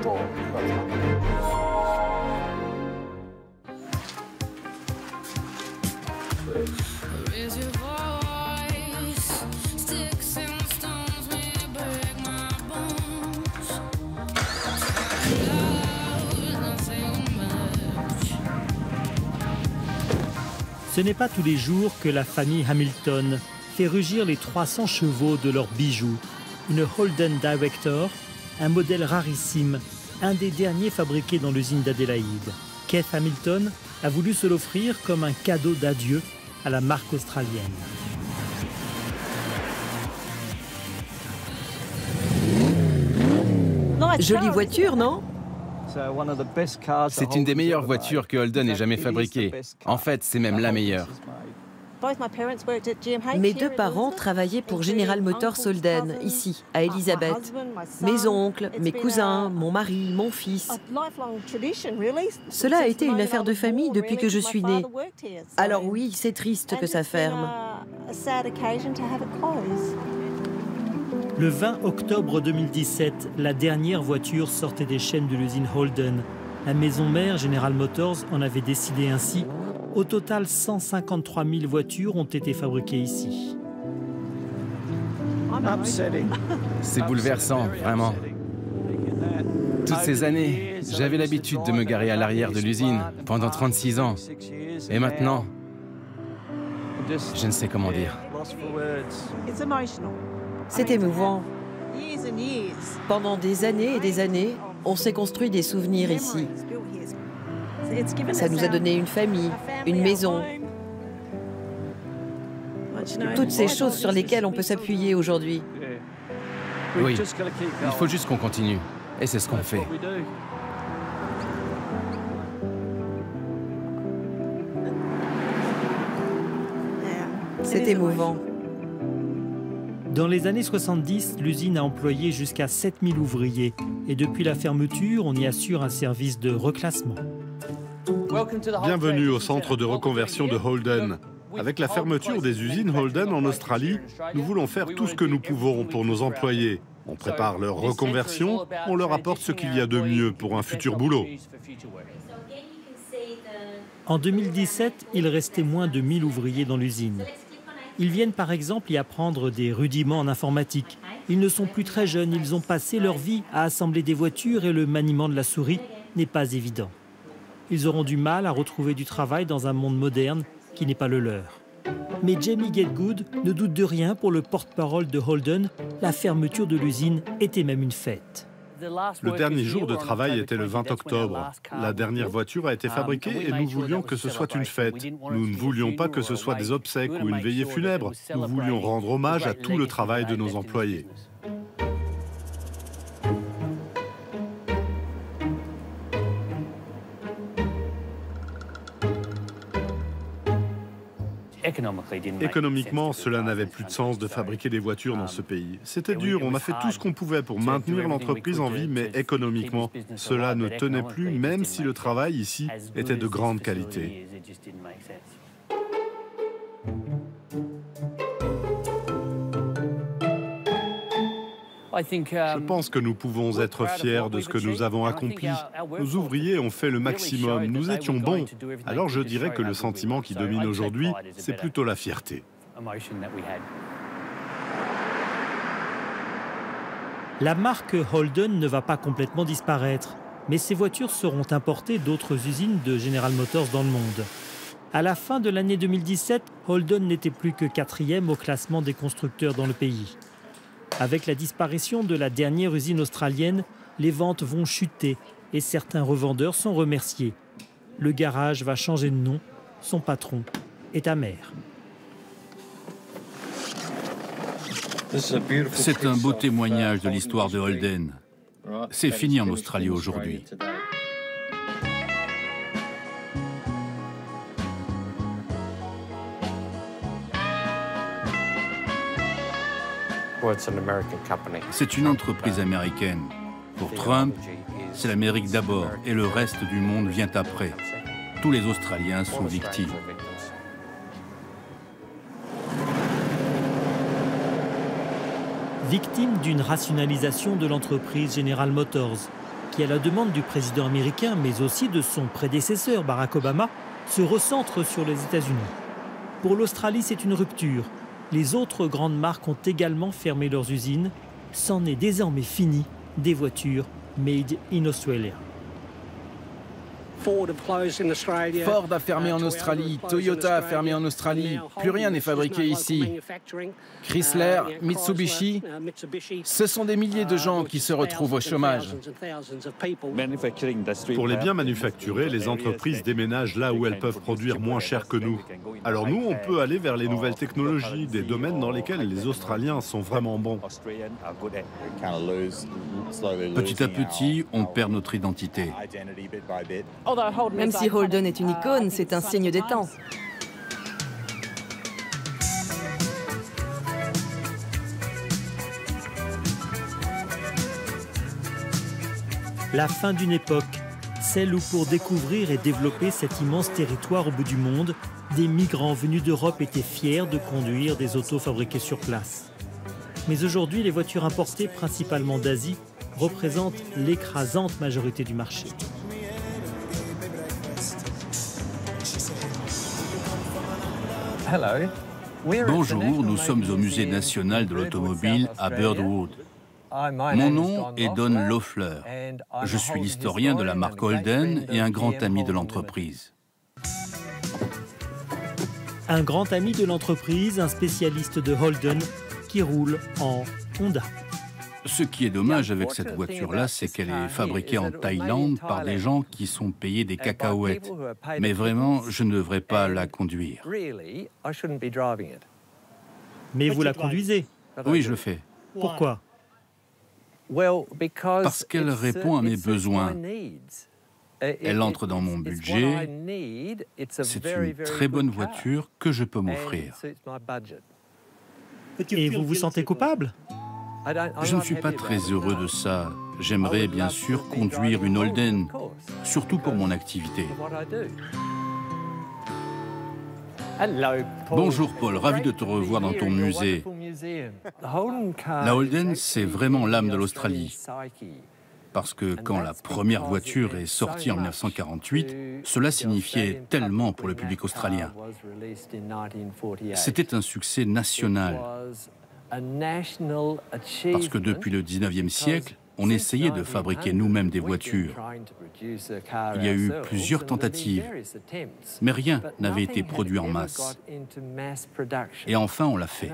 Ce n'est pas tous les jours que la famille Hamilton fait rugir les 300 chevaux de leurs bijoux. Une Holden Director, un modèle rarissime, un des derniers fabriqués dans l'usine d'Adélaïde. Keith Hamilton a voulu se l'offrir comme un cadeau d'adieu à la marque australienne. Jolie voiture, non? C'est une des meilleures voitures que Holden ait jamais fabriquées. En fait, c'est même la meilleure. Mes deux parents travaillaient pour General Motors Holden, ici, à Elizabeth. Mes oncles, mes cousins, mon mari, mon fils. Cela a été une affaire de famille depuis que je suis née. Alors oui, c'est triste que ça ferme. Le 20 octobre 2017, la dernière voiture sortait des chaînes de l'usine Holden. La maison mère, General Motors, en avait décidé ainsi. Au total, 153 000 voitures ont été fabriquées ici. C'est bouleversant, vraiment. Toutes ces années, j'avais l'habitude de me garer à l'arrière de l'usine pendant 36 ans. Et maintenant, je ne sais comment dire. C'est émouvant. Pendant des années et des années, on s'est construit des souvenirs ici. Ça nous a donné une famille, une maison. Toutes ces choses sur lesquelles on peut s'appuyer aujourd'hui. Oui, il faut juste qu'on continue. Et c'est ce qu'on fait. C'est émouvant. Dans les années 70, l'usine a employé jusqu'à 7000 ouvriers. Et depuis la fermeture, on y assure un service de reclassement. Bienvenue au centre de reconversion de Holden. Avec la fermeture des usines Holden en Australie, nous voulons faire tout ce que nous pouvons pour nos employés. On prépare leur reconversion, on leur apporte ce qu'il y a de mieux pour un futur boulot. En 2017, il restait moins de 1000 ouvriers dans l'usine. Ils viennent par exemple y apprendre des rudiments en informatique. Ils ne sont plus très jeunes, ils ont passé leur vie à assembler des voitures et le maniement de la souris n'est pas évident. Ils auront du mal à retrouver du travail dans un monde moderne qui n'est pas le leur. Mais Jamie Gategood ne doute de rien pour le porte-parole de Holden. La fermeture de l'usine était même une fête. Le dernier jour de travail était le 20 octobre. La dernière voiture a été fabriquée et nous voulions que ce soit une fête. Nous ne voulions pas que ce soit des obsèques ou une veillée funèbre. Nous voulions rendre hommage à tout le travail de nos employés. Économiquement, cela n'avait plus de sens de fabriquer des voitures dans ce pays. C'était dur, on a fait tout ce qu'on pouvait pour maintenir l'entreprise en vie, mais économiquement, cela ne tenait plus, même si le travail ici était de grande qualité. Je pense que nous pouvons être fiers de ce que nous avons accompli. Nos ouvriers ont fait le maximum, nous étions bons. Alors je dirais que le sentiment qui domine aujourd'hui, c'est plutôt la fierté. La marque Holden ne va pas complètement disparaître, mais ces voitures seront importées d'autres usines de General Motors dans le monde. À la fin de l'année 2017, Holden n'était plus que 4e au classement des constructeurs dans le pays. Avec la disparition de la dernière usine australienne, les ventes vont chuter et certains revendeurs sont remerciés. Le garage va changer de nom, son patron est amer. C'est un beau témoignage de l'histoire de Holden. C'est fini en Australie aujourd'hui. C'est une entreprise américaine. Pour Trump, c'est l'Amérique d'abord et le reste du monde vient après. Tous les Australiens sont victimes. Victime d'une rationalisation de l'entreprise General Motors. qui, à la demande du président américain, mais aussi de son prédécesseur Barack Obama, se recentre sur les États-Unis. Pour l'Australie, c'est une rupture. Les autres grandes marques ont également fermé leurs usines. C'en est désormais fini des voitures made in Australia. Ford a fermé en Australie, Toyota a fermé en Australie, plus rien n'est fabriqué ici. Chrysler, Mitsubishi, ce sont des milliers de gens qui se retrouvent au chômage. Pour les biens manufacturés, les entreprises déménagent là où elles peuvent produire moins cher que nous. Alors nous, on peut aller vers les nouvelles technologies, des domaines dans lesquels les Australiens sont vraiment bons. Petit à petit, on perd notre identité. Même si Holden est une icône, c'est un signe des temps. La fin d'une époque, celle où pour découvrir et développer cet immense territoire au bout du monde, des migrants venus d'Europe étaient fiers de conduire des autos fabriquées sur place. Mais aujourd'hui, les voitures importées, principalement d'Asie, représentent l'écrasante majorité du marché. Bonjour, nous sommes au Musée national de l'automobile à Birdwood. Mon nom est Don Loeffler. Je suis l'historien de la marque Holden et un grand ami de l'entreprise. Un grand ami de l'entreprise, un spécialiste de Holden qui roule en Honda. Ce qui est dommage avec cette voiture-là, c'est qu'elle est fabriquée en Thaïlande par des gens qui sont payés des cacahuètes. Mais vraiment, je ne devrais pas la conduire. Mais vous la conduisez? Oui, je le fais. Pourquoi? Parce qu'elle répond à mes besoins. Elle entre dans mon budget. C'est une très bonne voiture que je peux m'offrir. Et vous vous sentez coupable? Je ne suis pas très heureux de ça. J'aimerais bien sûr conduire une Holden, surtout pour mon activité. Bonjour Paul, ravi de te revoir dans ton musée. La Holden, c'est vraiment l'âme de l'Australie. Parce que quand la première voiture est sortie en 1948, cela signifiait tellement pour le public australien. C'était un succès national. Parce que depuis le 19e siècle, on essayait de fabriquer nous-mêmes des voitures. Il y a eu plusieurs tentatives, mais rien n'avait été produit en masse. Et enfin, on l'a fait.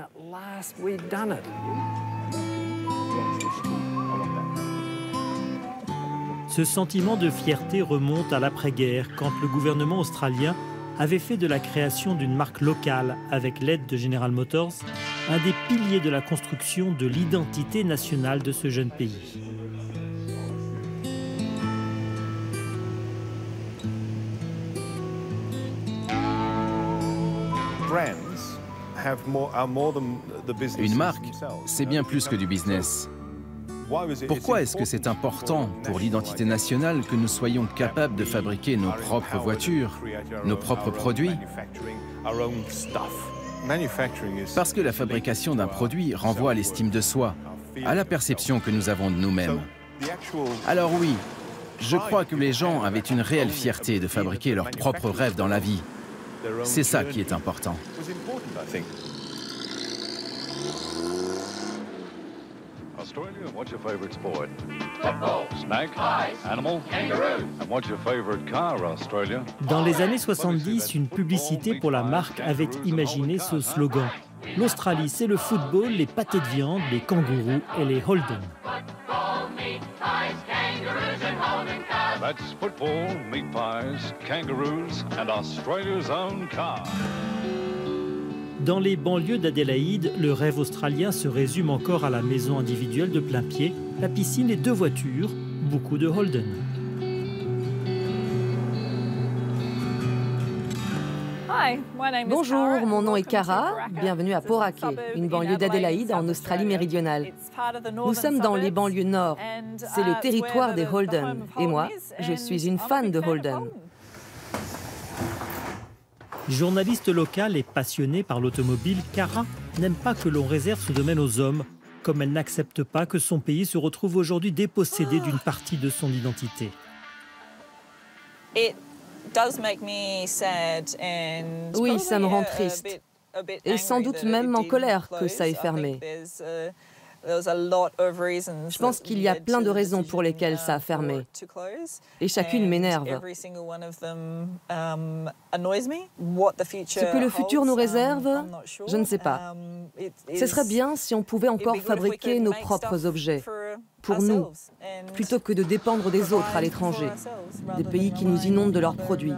Ce sentiment de fierté remonte à l'après-guerre, quand le gouvernement australien avait fait de la création d'une marque locale, avec l'aide de General Motors, un des piliers de la construction de l'identité nationale de ce jeune pays. Une marque, c'est bien plus que du business. Pourquoi est-ce que c'est important pour l'identité nationale que nous soyons capables de fabriquer nos propres voitures, nos propres produits? Parce que la fabrication d'un produit renvoie à l'estime de soi, à la perception que nous avons de nous-mêmes. Alors oui, je crois que les gens avaient une réelle fierté de fabriquer leurs propres rêves dans la vie. C'est ça qui est important. Australia, what's your favorite sport? Football. Snake? Ice. Animal? Kangaroo. And what's your favorite car, Australia? Dans les années 70, une publicité pour la marque avait imaginé ce slogan. L'Australie, c'est le football, les pâtés de viande, les kangourous et les Holden. That's football, meat pies, kangaroos, and Australia's own car. Dans les banlieues d'Adélaïde, le rêve australien se résume encore à la maison individuelle de plein pied, la piscine et 2 voitures, beaucoup de Holden. Bonjour, mon nom est Cara, bienvenue à Poraque, une banlieue d'Adélaïde en Australie méridionale. Nous sommes dans les banlieues nord, c'est le territoire des Holden, et moi, je suis une fan de Holden. Journaliste locale et passionnée par l'automobile, Cara n'aime pas que l'on réserve ce domaine aux hommes, comme elle n'accepte pas que son pays se retrouve aujourd'hui dépossédé d'une partie de son identité. Oui, ça me rend triste. Et sans doute même en colère que ça ait fermé. Je pense qu'il y a plein de raisons pour lesquelles ça a fermé. Et chacune m'énerve. Ce que le futur nous réserve, je ne sais pas. Ce serait bien si on pouvait encore fabriquer nos propres objets, pour nous, plutôt que de dépendre des autres à l'étranger, des pays qui nous inondent de leurs produits.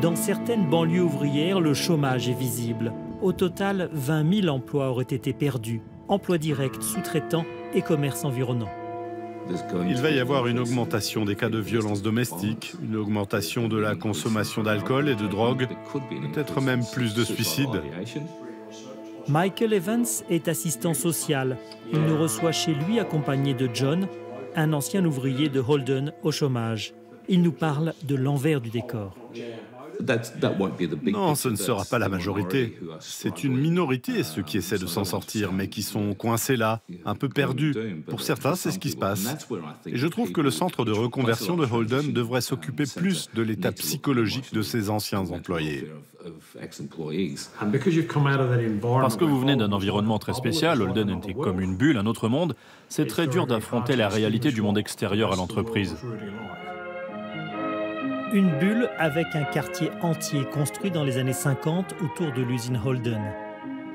Dans certaines banlieues ouvrières, le chômage est visible. Au total, 20 000 emplois auraient été perdus, emplois directs, sous-traitants et commerces environnants. Il va y avoir une augmentation des cas de violence domestique, une augmentation de la consommation d'alcool et de drogue, peut-être même plus de suicides. Michael Evans est assistant social. Il nous reçoit chez lui accompagné de John, un ancien ouvrier de Holden au chômage. Il nous parle de l'envers du décor. Non, ce ne sera pas la majorité. C'est une minorité ceux qui essaient de s'en sortir, mais qui sont coincés là, un peu perdus. Pour certains, c'est ce qui se passe. Et je trouve que le centre de reconversion de Holden devrait s'occuper plus de l'état psychologique de ses anciens employés. Parce que vous venez d'un environnement très spécial, Holden était comme une bulle, un autre monde, c'est très dur d'affronter la réalité du monde extérieur à l'entreprise. Une bulle avec un quartier entier construit dans les années 50 autour de l'usine Holden.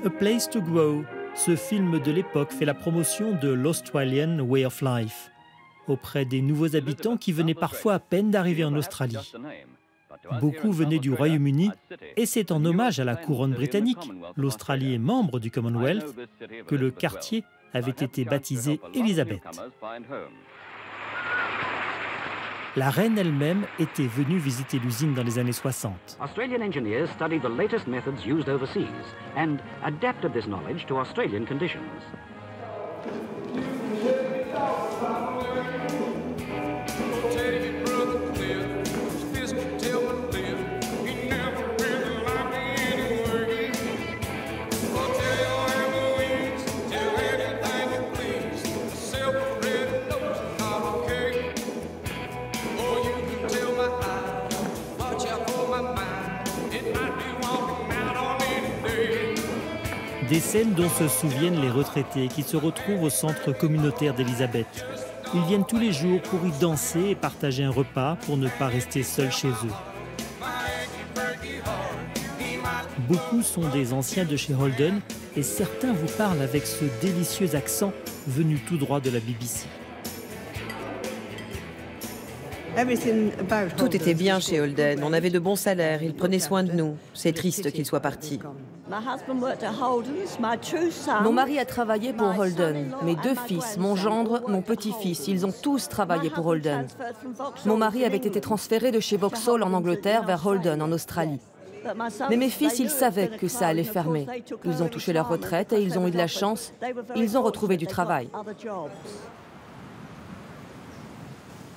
A Place to Grow, ce film de l'époque fait la promotion de l'Australian Way of Life auprès des nouveaux habitants qui venaient parfois à peine d'arriver en Australie. Beaucoup venaient du Royaume-Uni et c'est en hommage à la couronne britannique, l'Australie est membre du Commonwealth, que le quartier avait été baptisé Elizabeth. La reine elle-même était venue visiter l'usine dans les années 60. Australian engineers studied the latest methods used overseas and adapted this knowledge to Australian conditions. Des scènes dont se souviennent les retraités qui se retrouvent au centre communautaire d'Elizabeth. Ils viennent tous les jours pour y danser et partager un repas pour ne pas rester seuls chez eux. Beaucoup sont des anciens de chez Holden et certains vous parlent avec ce délicieux accent venu tout droit de la BBC. Tout était bien chez Holden, on avait de bons salaires, ils prenaient soin de nous. C'est triste qu'ils soient partis. Mon mari a travaillé pour Holden. Mes deux fils, mon gendre, mon petit-fils, ils ont tous travaillé pour Holden. Mon mari avait été transféré de chez Vauxhall en Angleterre vers Holden en Australie. Mais mes fils, ils savaient que ça allait fermer. Ils ont touché leur retraite et ils ont eu de la chance. Ils ont retrouvé du travail.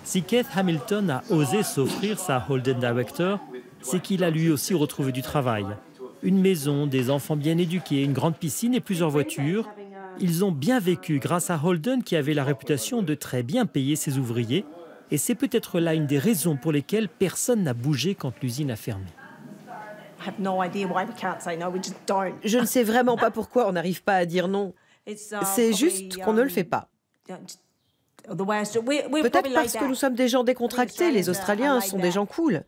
Si Keith Hamilton a osé s'offrir sa Holden Director, c'est qu'il a lui aussi retrouvé du travail. Une maison, des enfants bien éduqués, une grande piscine et plusieurs voitures. Ils ont bien vécu grâce à Holden qui avait la réputation de très bien payer ses ouvriers. Et c'est peut-être là une des raisons pour lesquelles personne n'a bougé quand l'usine a fermé. Je ne sais vraiment pas pourquoi on n'arrive pas à dire non. C'est juste qu'on ne le fait pas. Peut-être parce que nous sommes des gens décontractés, les Australiens sont des gens cool.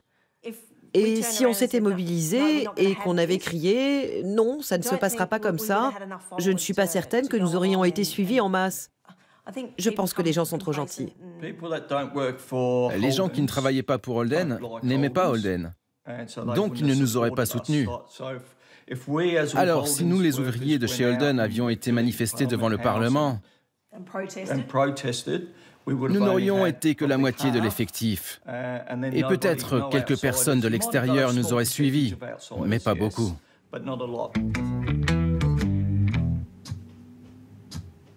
Et si on s'était mobilisé et qu'on avait crié « non, ça ne se passera pas comme ça », je ne suis pas certaine que nous aurions été suivis en masse. Je pense que les gens sont trop gentils. Les gens qui ne travaillaient pas pour Holden n'aimaient pas Holden. Donc ils ne nous auraient pas soutenus. Alors si nous, les ouvriers de chez Holden, avions été manifestés devant le Parlement, nous n'aurions été que la moitié de l'effectif. Et peut-être quelques personnes de l'extérieur nous auraient suivis, mais pas beaucoup.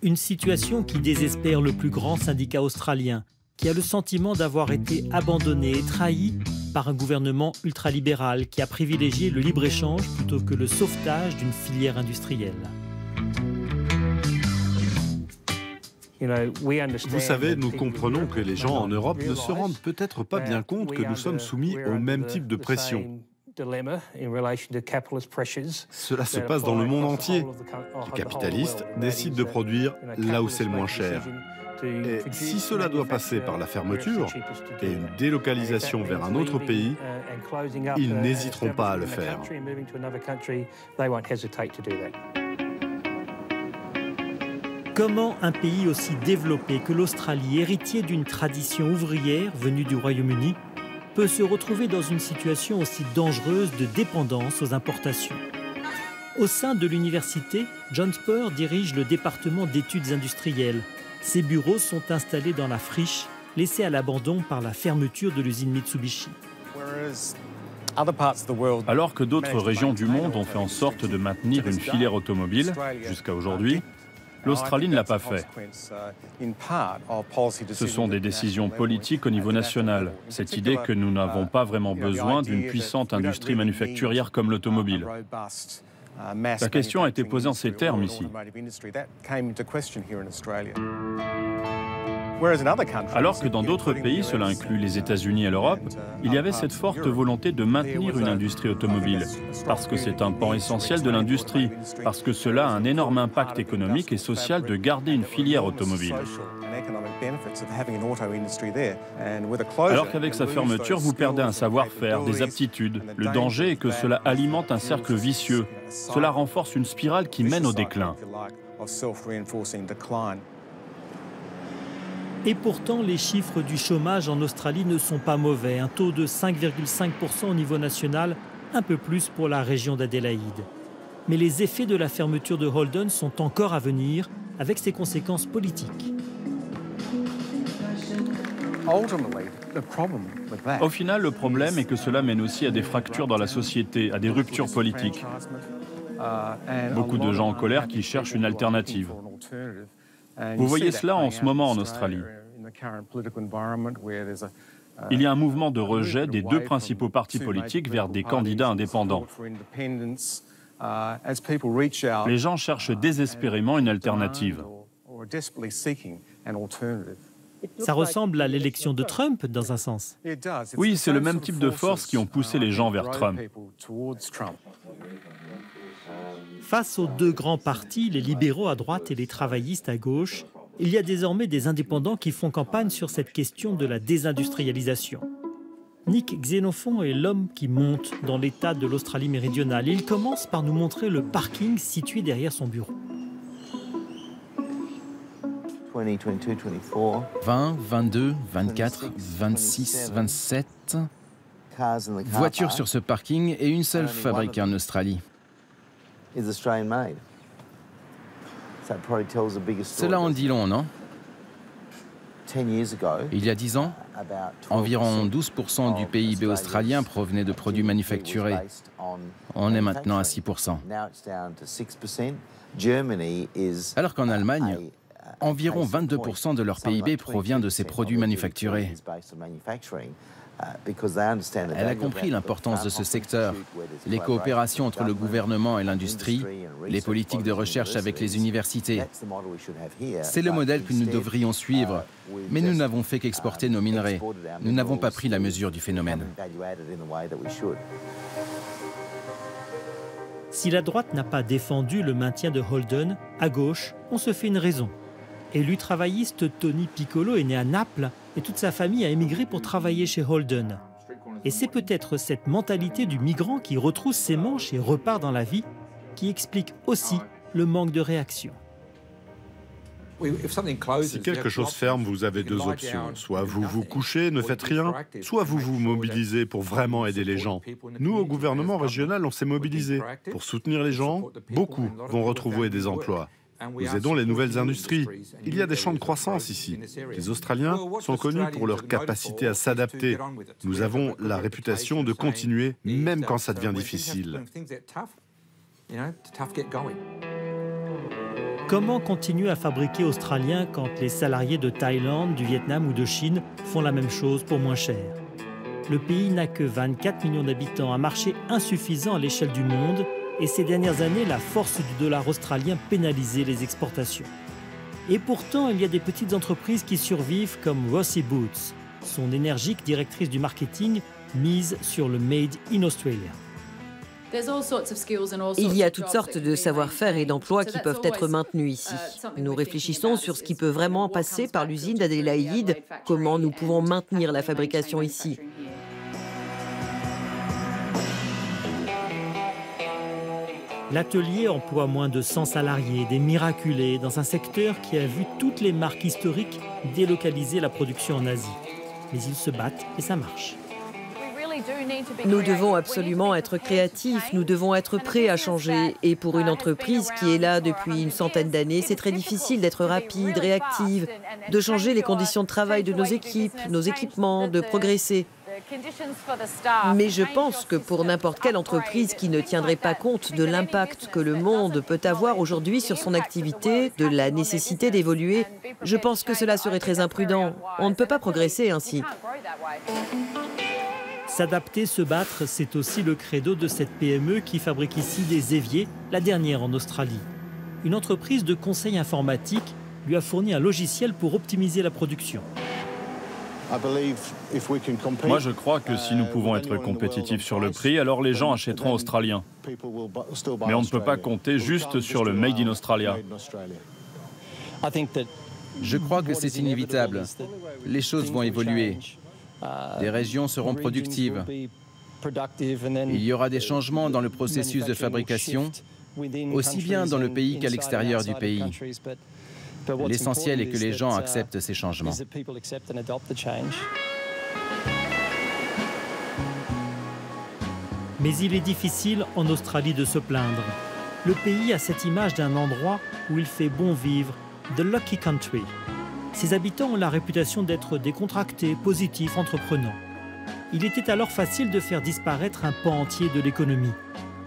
Une situation qui désespère le plus grand syndicat australien. qui a le sentiment d'avoir été abandonné et trahi par un gouvernement ultralibéral qui a privilégié le libre-échange plutôt que le sauvetage d'une filière industrielle. Vous savez, nous comprenons que les gens en Europe ne se rendent peut-être pas bien compte que nous sommes soumis au même type de pression. Cela se passe dans le monde entier. Les capitalistes décident de produire là où c'est le moins cher. Et si cela doit passer par la fermeture et une délocalisation vers un autre pays, ils n'hésiteront pas à le faire. Comment un pays aussi développé que l'Australie, héritier d'une tradition ouvrière venue du Royaume-Uni, peut se retrouver dans une situation aussi dangereuse de dépendance aux importations? Au sein de l'université, John Spur dirige le département d'études industrielles. Ses bureaux sont installés dans la friche, laissée à l'abandon par la fermeture de l'usine Mitsubishi. Alors que d'autres régions du monde ont fait en sorte de maintenir une filière automobile jusqu'à aujourd'hui, l'Australie ne l'a pas fait. Ce sont des décisions politiques au niveau national. Cette idée que nous n'avons pas vraiment besoin d'une puissante industrie manufacturière comme l'automobile. La question a été posée en ces termes ici. Alors que dans d'autres pays, cela inclut les États-Unis et l'Europe, il y avait cette forte volonté de maintenir une industrie automobile, parce que c'est un pan essentiel de l'industrie, parce que cela a un énorme impact économique et social de garder une filière automobile. Alors qu'avec sa fermeture, vous perdez un savoir-faire, des aptitudes. Le danger est que cela alimente un cercle vicieux. Cela renforce une spirale qui mène au déclin. Et pourtant, les chiffres du chômage en Australie ne sont pas mauvais. Un taux de 5,5% au niveau national, un peu plus pour la région d'Adélaïde. Mais les effets de la fermeture de Holden sont encore à venir, avec ses conséquences politiques. Au final, le problème est que cela mène aussi à des fractures dans la société, à des ruptures politiques. Beaucoup de gens en colère qui cherchent une alternative. Vous voyez cela en ce moment en Australie. Il y a un mouvement de rejet des deux principaux partis politiques vers des candidats indépendants. Les gens cherchent désespérément une alternative. Ça ressemble à l'élection de Trump, dans un sens. Oui, c'est le même type de forces qui ont poussé les gens vers Trump. Face aux deux grands partis, les libéraux à droite et les travaillistes à gauche, il y a désormais des indépendants qui font campagne sur cette question de la désindustrialisation. Nick Xénophon est l'homme qui monte dans l'État de l'Australie méridionale. Il commence par nous montrer le parking situé derrière son bureau. 20, 22, 24, 26, 27 voitures sur ce parking et une seule fabriquée en Australie. Cela en dit long, non? Il y a 10 ans, environ 12% du PIB australien provenait de produits manufacturés. On est maintenant à 6%. Alors qu'en Allemagne, environ 22% de leur PIB provient de ces produits manufacturés. Elle a compris l'importance de ce secteur, les coopérations entre le gouvernement et l'industrie, les politiques de recherche avec les universités. C'est le modèle que nous devrions suivre, mais nous n'avons fait qu'exporter nos minerais. Nous n'avons pas pris la mesure du phénomène. Si la droite n'a pas défendu le maintien de Holden, à gauche, on se fait une raison. Élu travailliste, Tony Piccolo est né à Naples et toute sa famille a émigré pour travailler chez Holden. Et c'est peut-être cette mentalité du migrant qui retrousse ses manches et repart dans la vie qui explique aussi le manque de réaction. Si quelque chose ferme, vous avez deux options. Soit vous vous couchez, ne faites rien, soit vous vous mobilisez pour vraiment aider les gens. Nous, au gouvernement régional, on s'est mobilisés. Pour soutenir les gens, beaucoup vont retrouver des emplois. Nous aidons les nouvelles industries. Il y a des champs de croissance ici. Les Australiens sont connus pour leur capacité à s'adapter. Nous avons la réputation de continuer, même quand ça devient difficile. Comment continuer à fabriquer australien quand les salariés de Thaïlande, du Vietnam ou de Chine font la même chose pour moins cher? Le pays n'a que 24 millions d'habitants, un marché insuffisant à l'échelle du monde, et ces dernières années, la force du dollar australien pénalisait les exportations. Et pourtant, il y a des petites entreprises qui survivent comme Rossi Boots. Son énergique directrice du marketing mise sur le Made in Australia. Il y a toutes sortes de savoir-faire et d'emplois qui peuvent être maintenus ici. Nous réfléchissons sur ce qui peut vraiment passer par l'usine d'Adélaïde, comment nous pouvons maintenir la fabrication ici. L'atelier emploie moins de 100 salariés, des miraculés, dans un secteur qui a vu toutes les marques historiques délocaliser la production en Asie. Mais ils se battent et ça marche. Nous devons absolument être créatifs, nous devons être prêts à changer. Et pour une entreprise qui est là depuis une centaine d'années, c'est très difficile d'être rapide, réactive, de changer les conditions de travail de nos équipes, nos équipements, de progresser. Mais je pense que pour n'importe quelle entreprise qui ne tiendrait pas compte de l'impact que le monde peut avoir aujourd'hui sur son activité, de la nécessité d'évoluer, je pense que cela serait très imprudent. On ne peut pas progresser ainsi. S'adapter, se battre, c'est aussi le credo de cette PME qui fabrique ici des éviers, la dernière en Australie. Une entreprise de conseil informatique lui a fourni un logiciel pour optimiser la production. Moi, je crois que si nous pouvons être compétitifs sur le prix, alors les gens achèteront australien. Mais on ne peut pas compter juste sur le Made in Australia. Je crois que c'est inévitable. Les choses vont évoluer. Les régions seront productives. Il y aura des changements dans le processus de fabrication, aussi bien dans le pays qu'à l'extérieur du pays. L'essentiel est que les gens acceptent ces changements. Mais il est difficile en Australie de se plaindre. Le pays a cette image d'un endroit où il fait bon vivre, the lucky country. Ses habitants ont la réputation d'être décontractés, positifs, entreprenants. Il était alors facile de faire disparaître un pan entier de l'économie.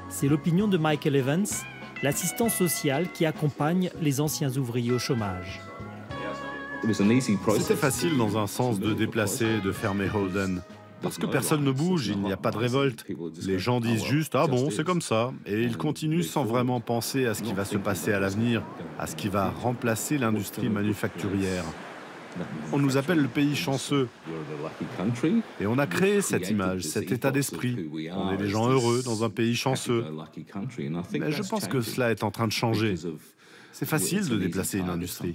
C'est l'opinion de Michael Evans, l'assistant social qui accompagne les anciens ouvriers au chômage. C'était facile dans un sens de déplacer, de fermer Holden. Parce que personne ne bouge, il n'y a pas de révolte. Les gens disent juste « Ah bon, c'est comme ça ». Et ils continuent sans vraiment penser à ce qui va se passer à l'avenir, à ce qui va remplacer l'industrie manufacturière. On nous appelle le pays chanceux. Et on a créé cette image, cet état d'esprit. On est des gens heureux dans un pays chanceux. Mais je pense que cela est en train de changer. C'est facile de déplacer une industrie.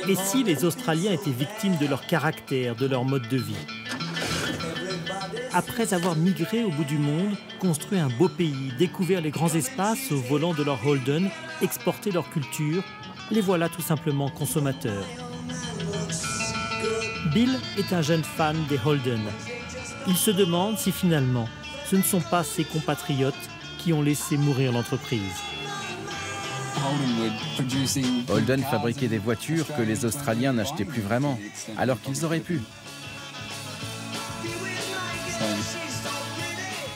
Et si les Australiens étaient victimes de leur caractère, de leur mode de vie? Après avoir migré au bout du monde, construit un beau pays, découvert les grands espaces au volant de leur Holden, exporté leur culture, les voilà tout simplement consommateurs. Bill est un jeune fan des Holden. Il se demande si finalement, ce ne sont pas ses compatriotes qui ont laissé mourir l'entreprise. Holden fabriquait des voitures que les Australiens n'achetaient plus vraiment, alors qu'ils auraient pu.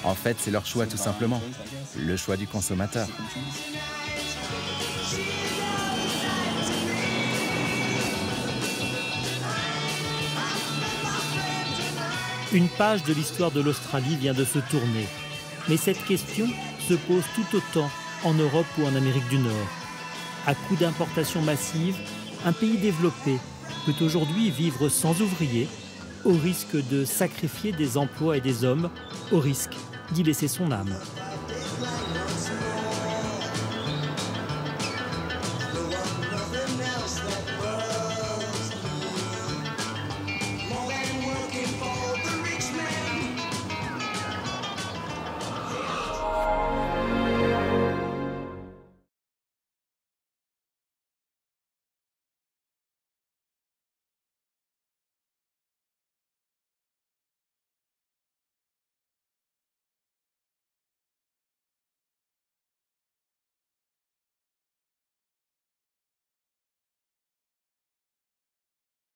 En fait, c'est leur choix tout simplement, le choix du consommateur. Une page de l'histoire de l'Australie vient de se tourner. Mais cette question se pose tout autant en Europe ou en Amérique du Nord. À coup d'importation massive, un pays développé peut aujourd'hui vivre sans ouvriers, au risque de sacrifier des emplois et des hommes, au risque d'y laisser son âme.